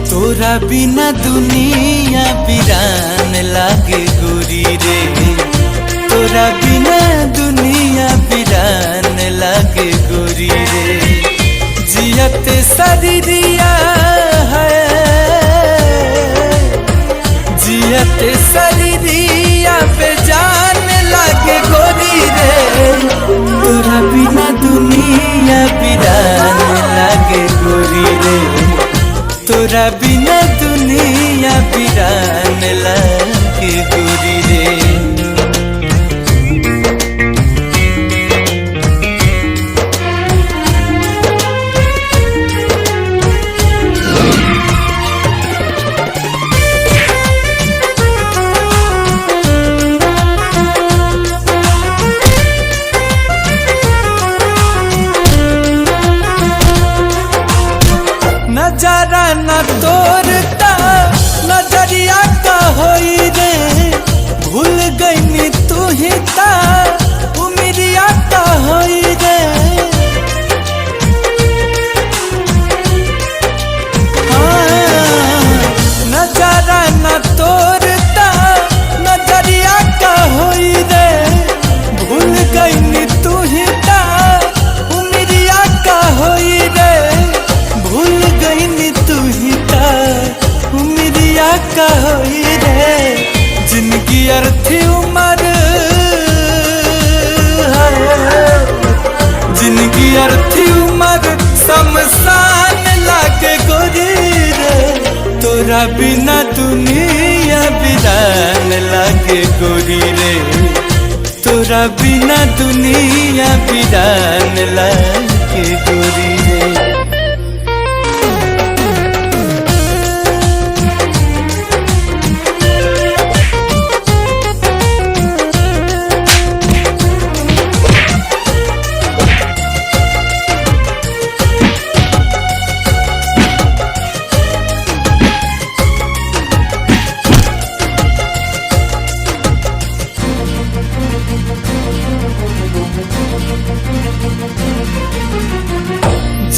तोरा बिना दुनिया वीरान लागे गोरी रे। तोरा बिना दुनिया वीरान लागे गोरी रे। जियत शरीरिया है, जियत शरीरिया पे जान लागे गोरी रे। तोरा बिना दुनिया वीरान लागे गोरी रे। तोरा बिना दुनिया वीरान लागे गोरी रे। नजारा न तोरता नजरिया का होई रे। भूल गईनी तू ही ता उमिरिया का होई रे। नजारा न तोरता नजरिया का होई रे। भूल गईनी तू ही ता उमिरिया का होई रे। भूल गईनी तू ही ता उमिरिया का होई रे। जिनकी अर्थी उमर, जिनकी अर्थी उमर शमशान लागे गोरी रे। तोरा बिना दुनिया वीरान लागे गोरी रे। तोरा बिना दुनिया वीरान लागे गोरी रे।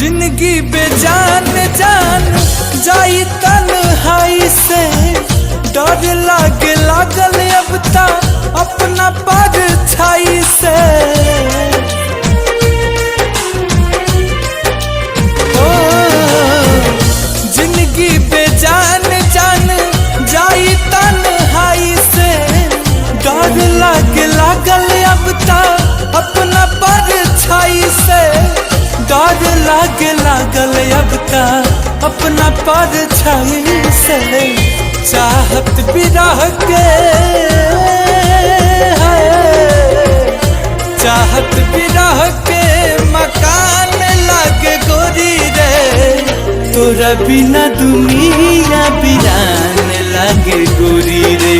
जिंदगी बेजान जान जाई तन्हाई से। डर लागे लागल अब ता अपना परछाई से। ओ जिंदगी बेजान जान जाई तन्हाई से। डर लागे लागल अब ता अपना परछाई से। डर लागे लागल अब ता अपना परछाई से। चाहत विरह के चाहत विरह के मकान लागे गोरी रे। तोरा बिना दुनिया वीरान लागे गोरी रे।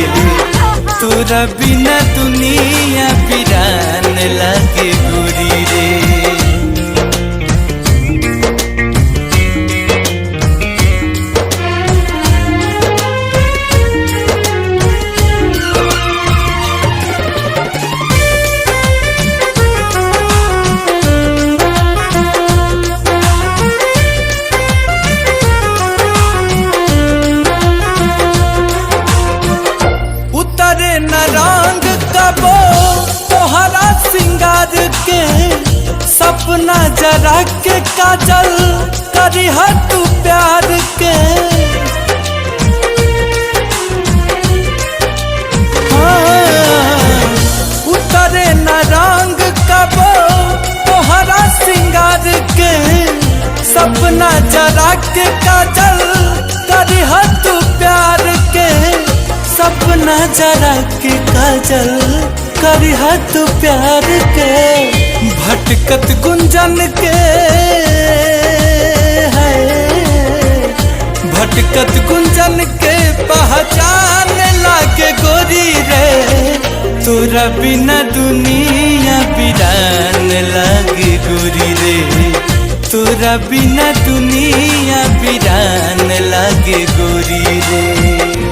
तोरा बिना दुनिया वीरान लागे गोरी रे। न रंग कबो तोहरा सिंगार के। सपना जरा के काजल करी तू प्यार के। उतरे न रंग कबो तोहरा सिंगार के। सपना जरा के काजल करी तू प्यार के। सब नजरा के काजल करिहा तू प्यार के भटकत गुंजन के है भटकत गुंजन के पहचान लागे गोरी रे तोरा बिना दुनिया वीरान लागे गोरी रे तोरा बिना दुनिया वीरान लागे गोरी रे।